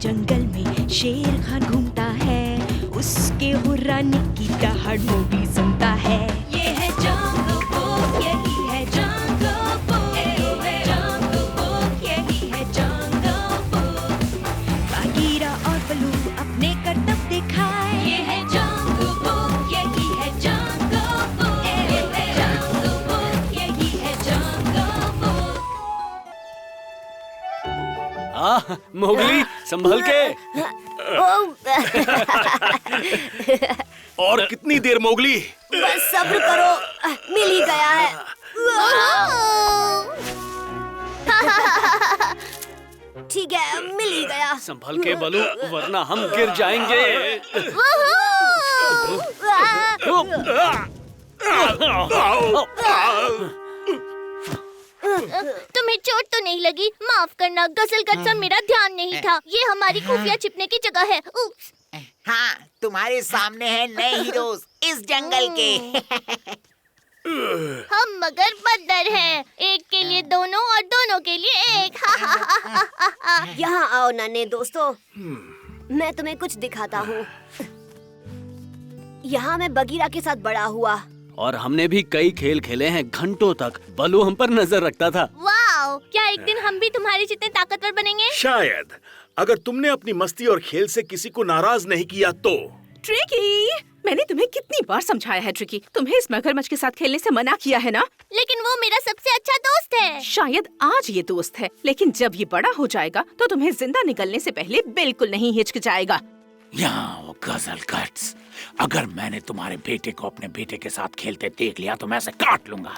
जंगल में शेर खान घूमता है, उसके हुर्राने की दहाड़ मोगली सुनता है। ये है जंगल बुक, यही है जंगल बुक, जंगल बुक, यही है जंगल बुक। बागीरा और बलू अपने करतब दिखाए, ये है जंगल बुक, यही है जंगल बुक, जंगल बुक, यही है जंगल बुक। मोगली संभल के। और कितनी देर मोगली? बस सब्र करो, मिल ही गया है। ठीक है, मिल ही गया। संभल के बलू, वरना हम गिर जाएंगे। तुम्हें चोट तो नहीं लगी? माफ करना गजलगट्स, और मेरा ध्यान नहीं था। ये हमारी खुफिया छिपने की जगह है। उप्स। हाँ, तुम्हारे सामने है नए हीरोज इस जंगल के। हम मगर बंदर हैं। एक के लिए दोनों और दोनों के लिए एक। यहाँ आओ नन्हे दोस्तों, मैं तुम्हें कुछ दिखाता हूँ। यहाँ मैं बगीरा के साथ बड़ा हुआ। और हमने भी कई खेल खेले हैं घंटों तक। बलू हम पर नजर रखता था। वाओ, क्या एक दिन हम भी तुम्हारे जितने ताकतवर बनेंगे? शायद, अगर तुमने अपनी मस्ती और खेल से किसी को नाराज नहीं किया तो। ट्रिकी, मैंने तुम्हें कितनी बार समझाया है ट्रिकी, तुम्हें इस मगरमच्छ के साथ खेलने से मना किया है ना? लेकिन वो मेरा सबसे अच्छा दोस्त है। शायद आज ये दोस्त है, लेकिन जब ये बड़ा हो जाएगा तो तुम्हें जिंदा निकलने से पहले बिल्कुल नहीं हिचकिचाएगा। यहाँ वो गजलगट्स, अगर मैंने तुम्हारे बेटे को अपने बेटे के साथ खेलते देख लिया तो मैं उसे काट लूंगा।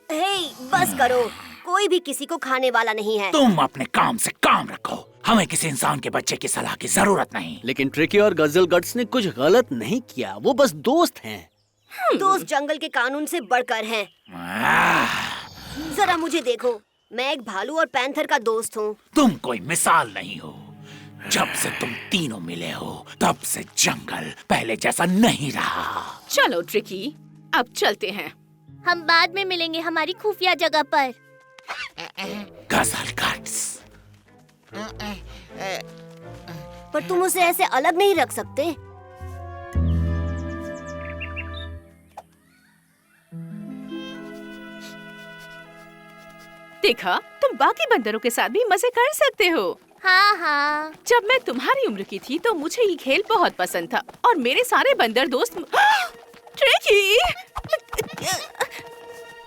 हे, बस करो, कोई भी किसी को खाने वाला नहीं है। तुम अपने काम से काम रखो, हमें किसी इंसान के बच्चे की सलाह की जरूरत नहीं। लेकिन ट्रिकी और गजलगट्स ने कुछ गलत नहीं किया, वो बस दोस्त हैं। दोस्त जंगल के कानून से बढ़कर हैं। जरा मुझे देखो, मैं एक भालू और पैंथर का दोस्त हूँ। तुम कोई मिसाल नहीं हो। जब से तुम तीनों मिले हो तब से जंगल पहले जैसा नहीं रहा। चलो ट्रिकी, अब चलते हैं। हम बाद में मिलेंगे हमारी खुफिया जगह पर। गजलगट्स, पर तुम उसे ऐसे अलग नहीं रख सकते। देखा, तुम बाकी बंदरों के साथ भी मजे कर सकते हो। हाँ हाँ। जब मैं तुम्हारी उम्र की थी तो मुझे ये खेल बहुत पसंद था और मेरे सारे बंदर दोस्त ट्रिकी,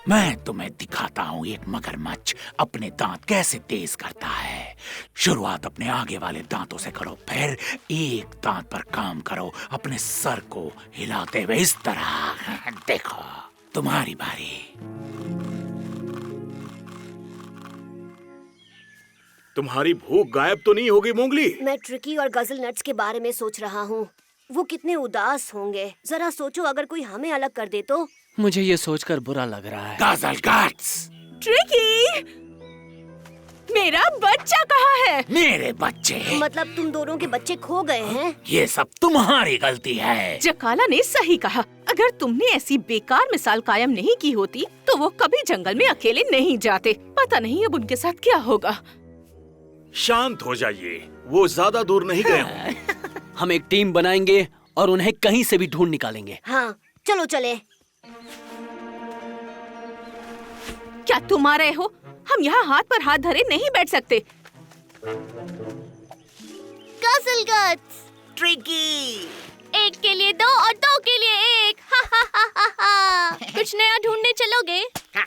मैं तुम्हें दिखाता हूँ एक मगरमच्छ अपने दांत कैसे तेज करता है। शुरुआत अपने आगे वाले दांतों से करो, फिर एक दांत पर काम करो, अपने सर को हिलाते हुए इस तरह। देखो, तुम्हारी बारी। तुम्हारी भूख गायब तो नहीं होगी मोगली? मैं ट्रिकी और गजल नट्स के बारे में सोच रहा हूँ। वो कितने उदास होंगे। जरा सोचो, अगर कोई हमें अलग कर दे तो। मुझे ये सोचकर बुरा लग रहा है। गजलगट्स, ट्रिकी, मेरा बच्चा कहाँ है? मेरे बच्चे। मतलब तुम दोनों के बच्चे खो गए हैं? ये सब तुम्हारी गलती है। जकाला ने सही कहा। अगर तुमने ऐसी बेकार मिसाल कायम नहीं की होती तो वो कभी जंगल में अकेले नहीं जाते। पता नहीं अब उनके साथ क्या होगा। शांत हो जाइए, वो ज्यादा दूर नहीं गए होंगे। हम एक टीम बनाएंगे और उन्हें कहीं से भी ढूंढ निकालेंगे। हाँ, चलो चले। क्या तुम आ रहे हो? हम यहाँ हाथ पर हाथ धरे नहीं बैठ सकते। गजलगट्स, ट्रिकी, एक के लिए दो और दो के लिए एक। हा हा हा हा हा। कुछ नया ढूंढने चलोगे? हाँ,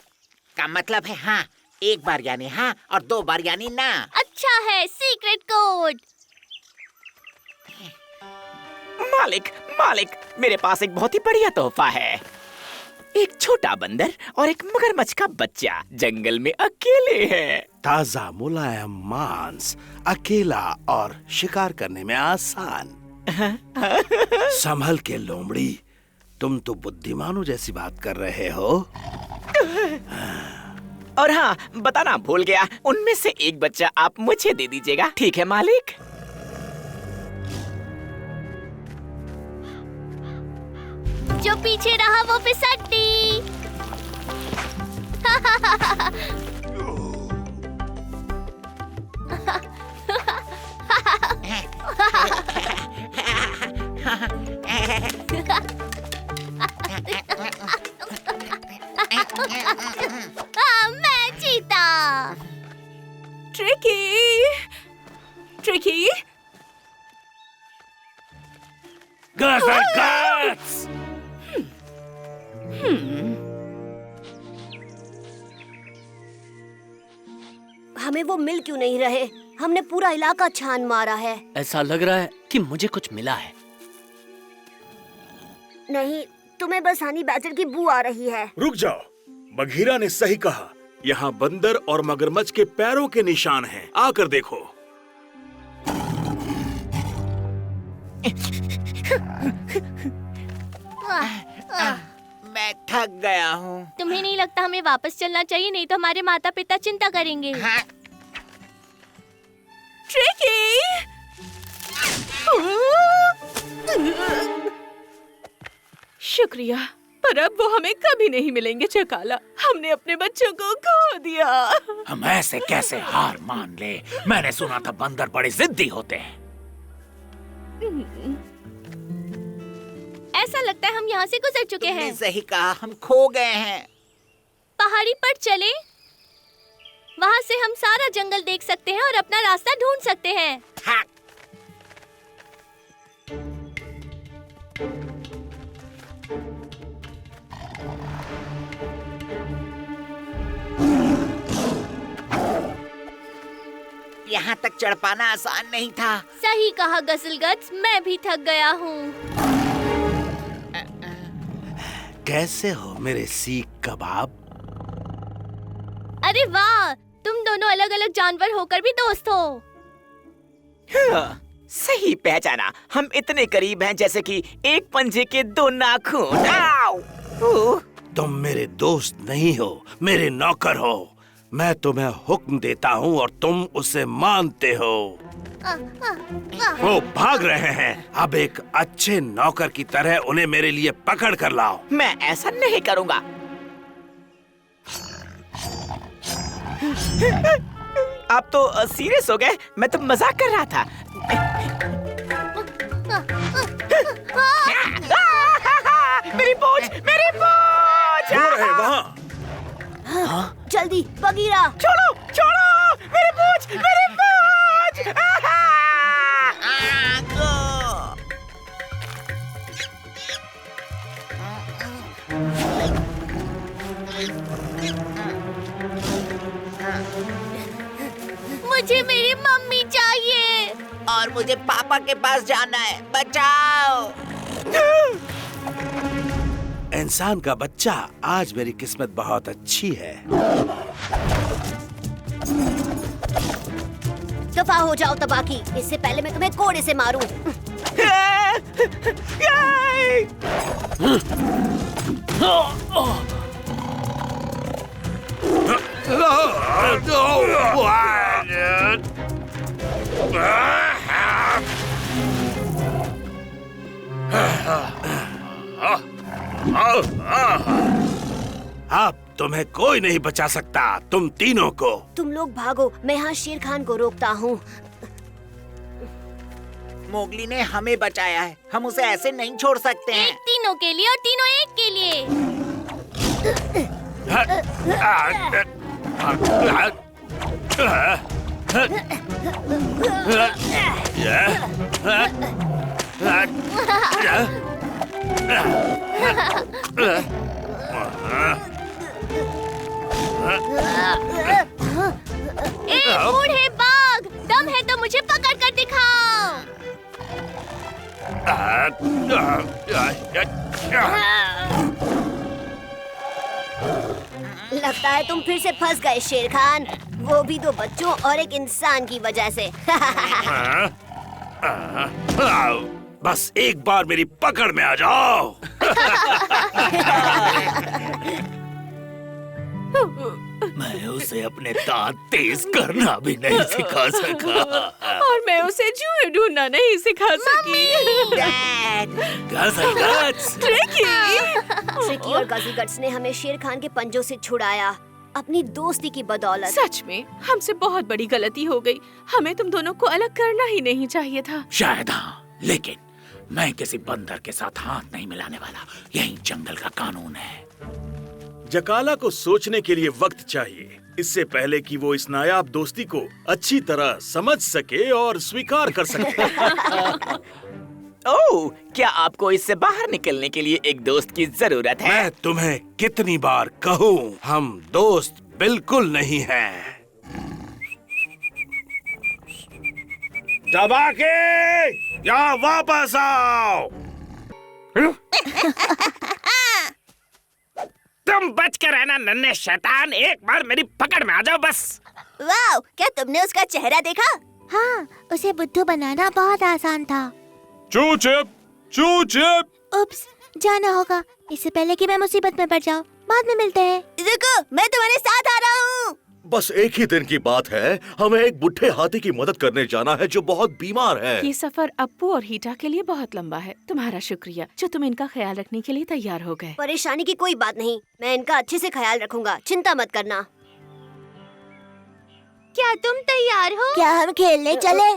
का मतलब है हाँ। एक बार यानी हाँ और दो बार यानी ना। अच्छा है, सीक्रेट कोड। मालिक, मालिक, मेरे पास एक बहुत ही बढ़िया तोहफा है। एक छोटा बंदर और एक मगरमच्छ का बच्चा जंगल में अकेले है। ताजा मुलायम मांस, अकेला और शिकार करने में आसान। संभल के लोमड़ी, तुम तो बुद्धिमानों जैसी बात कर रहे हो। और हाँ, बताना भूल गया, उनमें से एक बच्चा आप मुझे दे दीजिएगा, ठीक है मालिक? जो पीछे रहा वो फिसड्डी। मैं जीता। ट्रिकी, ट्रिकी, गजल गट्स! हमें वो मिल क्यों नहीं रहे? हमने पूरा इलाका छान मारा है। ऐसा लग रहा है कि मुझे कुछ मिला है। नहीं, तुम्हें बस हनी बैटर की बू आ रही है। रुक जाओ, बघीरा ने सही कहा। यहाँ बंदर और मगरमच्छ के पैरों के निशान हैं। आकर देखो। मैं थक गया हूँ। तुम्हें नहीं लगता हमें वापस चलना चाहिए? नहीं तो हमारे माता पिता चिंता करेंगे। हाँ, ट्रिकी। शुक्रिया, पर अब वो हमें कभी नहीं मिलेंगे चकाला। हमने अपने बच्चों को खो दिया। हम ऐसे कैसे हार मान ले? मैंने सुना था बंदर बड़े जिद्दी होते हैं। ऐसा लगता है हम यहाँ से गुजर चुके तुमने हैं। सही कहा, हम खो गए हैं। पहाड़ी पर चले, वहाँ से हम सारा जंगल देख सकते हैं और अपना रास्ता ढूंढ सकते हैं। हाँ, यहाँ तक चढ़ पाना आसान नहीं था। सही कहा गजलगट्स, मैं भी थक गया हूँ। कैसे हो मेरे सीख कबाब? अरे वाह, तुम दोनों अलग अलग जानवर होकर भी दोस्त हो। हाँ, सही पहचाना। हम इतने करीब हैं जैसे कि एक पंजे के दो नाखून। आओ! ओह! तुम मेरे दोस्त नहीं हो, मेरे नौकर हो। मैं तुम्हें हुक्म देता हूँ और तुम उसे मानते हो। वो भाग रहे हैं। अब एक अच्छे नौकर की तरह उन्हें मेरे लिए पकड़ कर लाओ। मैं ऐसा नहीं करूँगा। आप तो सीरियस हो गए? मैं तो मजाक कर रहा था। मेरी पूंछ, मेरी पूंछ! वो रहे वहाँ। जल्दी बगीरा। छोड़ो, छोड़ो! मेरी पूंछ, मेरी पूंछ! मुझे मेरी मम्मी चाहिए। और मुझे पापा के पास जाना है। बचाओ! इंसान का बच्चा, आज मेरी किस्मत बहुत अच्छी है। दफा हो जाओ तबाकी, इससे पहले मैं तुम्हें कोड़े से मारूं। अब तुम्हें कोई नहीं बचा सकता, तुम तीनों को। तुम लोग भागो, मैं यहाँ शेर खान को रोकता हूँ। मोगली ने हमें बचाया है, हम उसे ऐसे नहीं छोड़ सकते हैं। एक तीनों के लिए और तीनों एक के लिए। ए बूढ़े बाघ, दम है तो मुझे पकड़ कर दिखाओ। लगता है तुम फिर से फंस गए शेर खान, वो भी दो बच्चों और एक इंसान की वजह से। बस एक बार मेरी पकड़ में आ जाओ। मैं उसे अपने दांत तेज करना भी नहीं सिखा सका। और मैं उसे जुए ढूंढना नहीं सिखा सकी। गजलगट्स! ट्रिकी और गजलगट्स ने हमें शेर खान के पंजों से छुड़ाया, अपनी दोस्ती की बदौलत। सच में हमसे बहुत बड़ी गलती हो गई। हमें तुम दोनों को अलग करना ही नहीं चाहिए था। शायद हाँ, लेकिन मैं किसी बंदर के साथ हाथ नहीं मिलाने वाला। यही जंगल का कानून है। जकाला को सोचने के लिए वक्त चाहिए, इससे पहले कि वो इस नायाब दोस्ती को अच्छी तरह समझ सके और स्वीकार कर सके। ओह, क्या आपको इससे बाहर निकलने के लिए एक दोस्त की जरूरत है? मैं तुम्हें कितनी बार कहूँ, हम दोस्त बिल्कुल नहीं हैं। टबाके, यहाँ वापस आओ। तुम बच कर रहना नन्हे शैतान, एक बार मेरी पकड़ में आ जाओ बस। वाह, क्या तुमने उसका चेहरा देखा? हाँ, उसे बुद्धू बनाना बहुत आसान था। चूचिप। उप्स, जाना होगा इससे पहले कि मैं मुसीबत में पड़ जाऊं। बाद में मिलते हैं। रुको, मैं तुम्हारे साथ आ रहा हूँ। बस एक ही दिन की बात है, हमें एक बुढ़े हाथी की मदद करने जाना है जो बहुत बीमार है। ये सफर अप्पू और हीटा के लिए बहुत लंबा है। तुम्हारा शुक्रिया जो तुम इनका ख्याल रखने के लिए तैयार हो गए। परेशानी की कोई बात नहीं, मैं इनका अच्छे से ख्याल रखूंगा, चिंता मत करना। क्या तुम तैयार हो? क्या हम खेलने चले?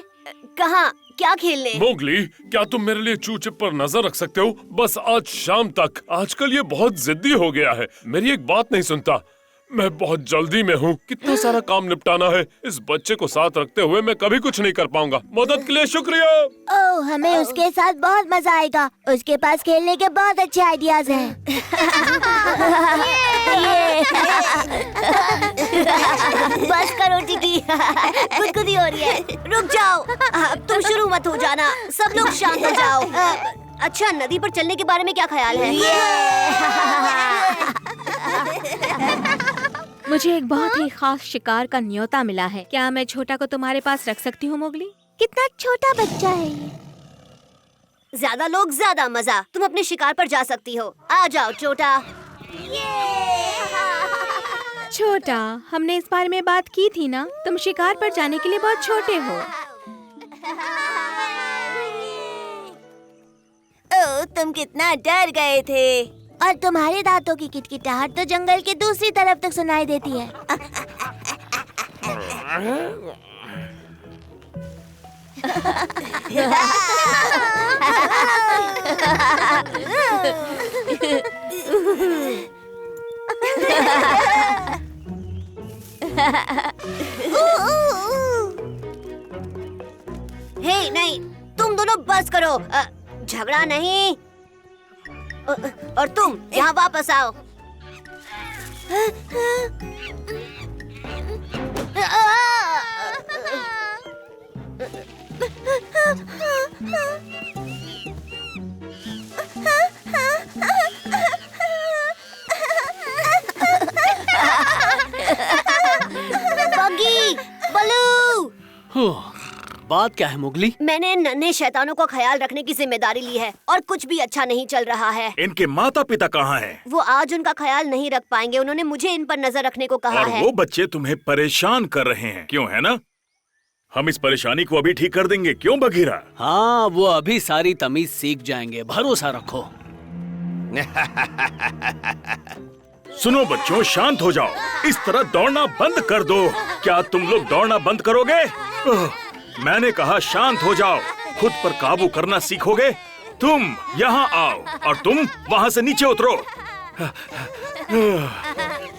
कहाँ? क्या खेलने? मोगली, क्या तुम मेरे लिए चूचिप पर नजर रख सकते हो? बस आज शाम तक। आजकल ये बहुत जिद्दी हो गया है, मेरी एक बात नहीं सुनता। मैं बहुत जल्दी में हूँ, कितना सारा काम निपटाना है। इस बच्चे को साथ रखते हुए मैं कभी कुछ नहीं कर पाऊंगा। मदद के लिए शुक्रिया। ओह, हमें उसके साथ बहुत मजा आएगा। उसके पास खेलने के बहुत अच्छे आइडियाज हैं। बस करो टिकी, गुदगुदी हो रही है। रुक जाओ, तुम शुरू मत हो जाना, सब लोग शांत हो जाओ। अच्छा, नदी पर चलने के बारे में क्या ख्याल है? मुझे एक बहुत ही खास शिकार का न्योता मिला है। क्या मैं छोटा को तुम्हारे पास रख सकती हूँ मोगली? कितना छोटा बच्चा है ये। ज्यादा लोग ज्यादा मजा। तुम अपने शिकार पर जा सकती हो। आ जाओ छोटा। छोटा, हमने इस बारे में बात की थी ना? तुम शिकार पर जाने के लिए बहुत छोटे हो। ओह, तुम कितना डर गए थे। और तुम्हारे दांतों की किटकिटाहट तो जंगल के दूसरी तरफ तक सुनाई देती है। हे नहीं, तुम दोनों बस करो, झगड़ा नहीं। और तुम यहाँ वापस आओ। बग्गी, बलू। बात क्या है मोगली? मैंने नन्हे शैतानों का ख्याल रखने की जिम्मेदारी ली है और कुछ भी अच्छा नहीं चल रहा है। इनके माता पिता कहाँ हैं? वो आज उनका ख्याल नहीं रख पाएंगे। उन्होंने मुझे इन पर नजर रखने को कहा है। और वो बच्चे तुम्हें परेशान कर रहे हैं, क्यों है ना? हम इस परेशानी को अभी ठीक कर देंगे, क्यों बघीरा? हाँ, वो अभी सारी तमीज सीख जाएंगे, भरोसा रखो। सुनो बच्चों, शांत हो जाओ। इस तरह दौड़ना बंद कर दो। क्या तुम लोग दौड़ना बंद करोगे? मैंने कहा शांत हो जाओ। खुद पर काबू करना सीखोगे? तुम यहाँ आओ और तुम वहाँ से नीचे उतरो।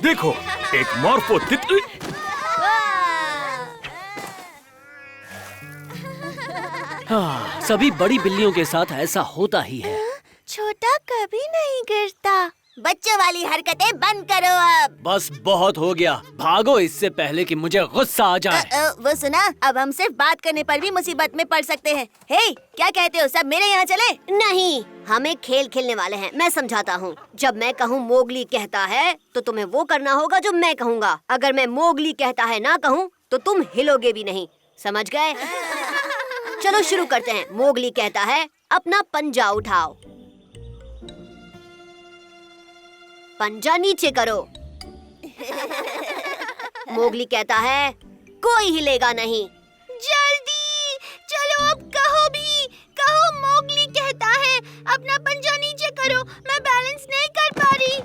देखो, एक मॉर्फो तितली। हाँ, सभी बड़ी बिल्लियों के साथ ऐसा होता ही है। छोटा कभी नहीं गिरता। बच्चों वाली हरकतें बंद करो अब। बस बहुत हो गया, भागो इससे पहले कि मुझे गुस्सा आ जाए। वो सुना, अब हम सिर्फ बात करने पर भी मुसीबत में पड़ सकते हैं। हे, क्या कहते हो, सब मेरे यहाँ चले? नहीं, हम एक खेल खेलने वाले हैं। मैं समझाता हूँ। जब मैं कहूँ मोगली कहता है तो तुम्हें वो करना होगा जो मैं कहूँगा। अगर मैं मोगली कहता है ना कहूँ तो तुम हिलोगे भी नहीं, समझ गए? चलो शुरू करते हैं। मोगली कहता है अपना पंजा उठाओ। पंजा नीचे करो। मोगली कहता है कोई हिलेगा नहीं। जल्दी चलो, अब कहो भी। कहो, मोगली कहता है अपना पंजा नीचे करो। मैं बैलेंस नहीं कर पा रही।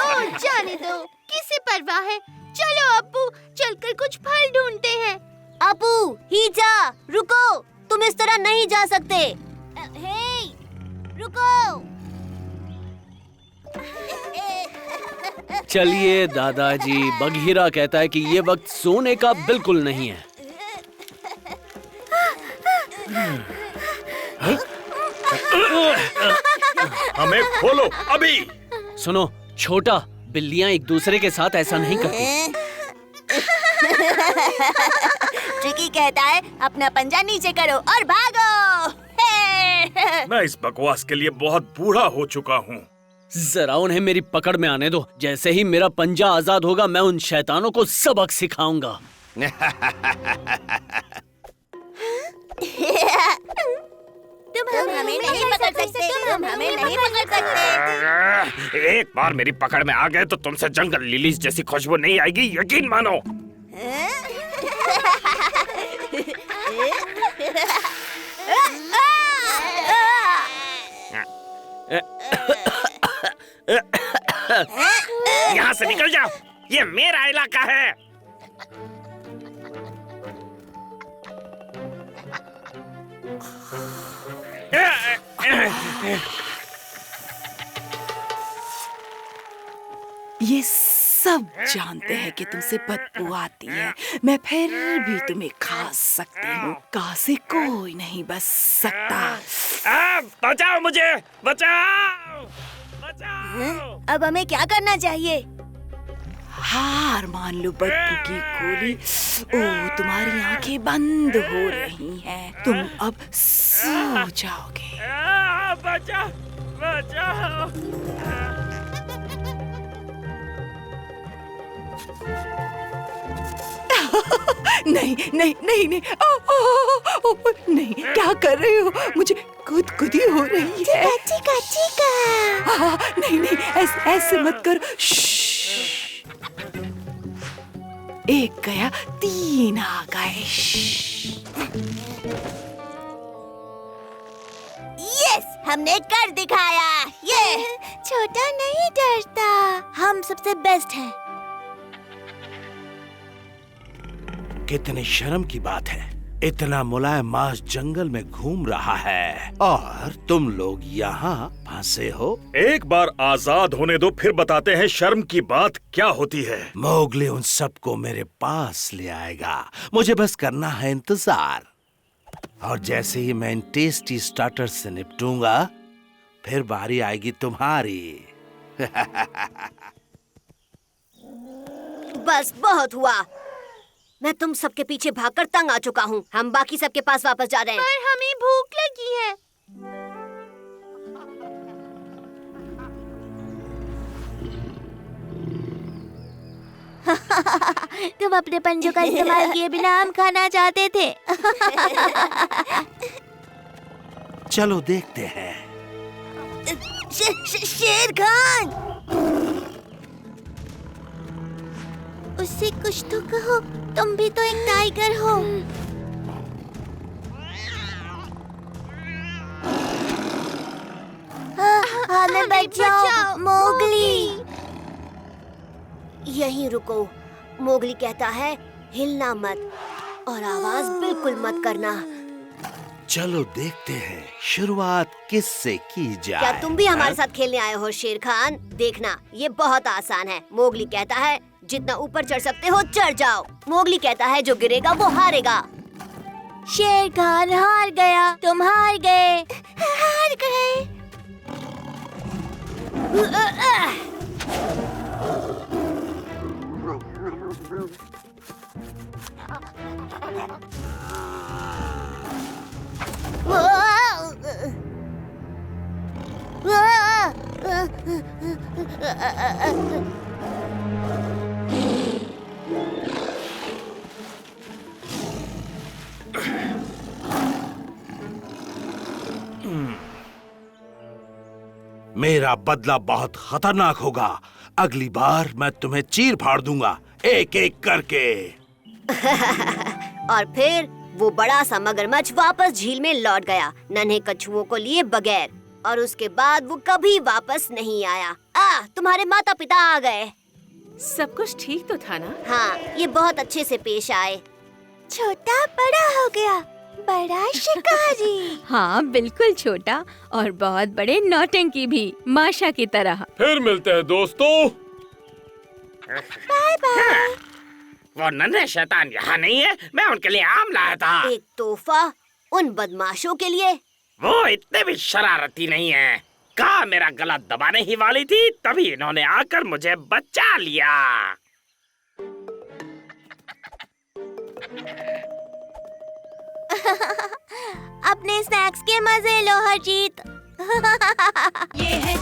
ओह, जाने दो, किसे परवाह है। चलो अप्पू, चलकर कुछ फल ढूंढते हैं। अप्पू, हीजा, रुको, तुम इस तरह नहीं जा सकते। हे, रुको। चलिए दादाजी, बघीरा कहता है कि ये वक्त सोने का बिल्कुल नहीं है। हमें खोलो अभी। सुनो छोटा, बिल्लियां एक दूसरे के साथ ऐसा नहीं करती। ट्रिकी कहता है अपना पंजा नीचे करो और भागो। मैं इस बकवास के लिए बहुत बूढ़ा हो चुका हूँ। जरा उन्हें मेरी पकड़ में आने दो। जैसे ही मेरा पंजा आजाद होगा मैं उन शैतानों को सबक सिखाऊंगा। तुम हमें नहीं पकड़ सकते, तुम हमें नहीं पकड़ सकते। एक बार मेरी पकड़ में आ गए तो तुमसे जंगल लिलीज जैसी खुशबू नहीं आएगी, यकीन मानो। यहाँ से निकल जाओ, ये मेरा इलाका है। ये सब जानते हैं कि तुमसे बदबू आती है, मैं फिर भी तुम्हें खा सकती हूँ। कहाँ से कोई नहीं बच सकता। बचाओ मुझे, बचाओ, बचाओ। अब हमें क्या करना चाहिए? हार मान लो बदबू की गोली। ओ, तुम्हारी आंखें बंद हो रही हैं, तुम अब सो जाओगे। बचाओ, बचाओ। नहीं नहीं नहीं नहीं, नहीं, क्या कर रहे हो? मुझे गुदगुदी हो रही है। चिका चिका। नहीं नहीं, ऐसे मत करो। एक गया, 3 आ गए। यस, हमने कर दिखाया। ये छोटा नहीं डरता, हम सबसे बेस्ट हैं। कितनी शर्म की बात है, इतना मुलायम मांस जंगल में घूम रहा है और तुम लोग यहाँ फंसे हो। एक बार आजाद होने दो, फिर बताते हैं शर्म की बात क्या होती है। मोगली उन सबको मेरे पास ले आएगा, मुझे बस करना है इंतजार। और जैसे ही मैं इन टेस्टी स्टार्टर से निपटूंगा, फिर बारी आएगी तुम्हारी। बस बहुत हुआ, मैं तुम सबके पीछे भागकर तंग आ चुका हूँ। हम बाकी सबके पास वापस जा रहे हैं। पर हमें भूख लगी है। तुम अपने पंजों का इस्तेमाल किए बिना आम खाना चाहते थे। चलो देखते हैं। शेर खान, उससे कुछ तो कहो, तुम भी तो एक टाइगर हो। हमें बचाओ मोगली। यहीं रुको, मोगली कहता है हिलना मत और आवाज बिल्कुल मत करना। चलो देखते हैं शुरुआत किससे की जाए। क्या तुम भी हमारे साथ खेलने आए हो शेर खान? देखना, ये बहुत आसान है। मोगली कहता है जितना ऊपर चढ़ सकते हो चढ़ जाओ। मोगली कहता है जो गिरेगा वो हारेगा। शेर खान हार गया, तुम हार गए। हार गए। मेरा बदला बहुत खतरनाक होगा। अगली बार मैं तुम्हें चीर फाड़ दूंगा, एक एक करके। और फिर वो बड़ा सा मगरमच्छ वापस झील में लौट गया, नन्हे कछुओं को लिए बगैर। और उसके बाद वो कभी वापस नहीं आया। तुम्हारे माता पिता आ गए। सब कुछ ठीक तो था ना? हाँ, ये बहुत अच्छे से पेश आए। छोटा बड़ा हो गया, बड़ा शिकारी। हाँ बिल्कुल छोटा, और बहुत बड़े नौटंकी भी, माशा की तरह। फिर मिलते हैं दोस्तों। Bye bye. वो नन्हे शैतान यहाँ नहीं है, मैं उनके लिए आम लाया था। एक तोहफा उन बदमाशों के लिए? वो इतने भी शरारती नहीं है। कहा मेरा गला दबाने ही वाली थी, तभी इन्होंने आकर मुझे बचा लिया। अपने स्नैक्स के मजे लो हरजीत। ये है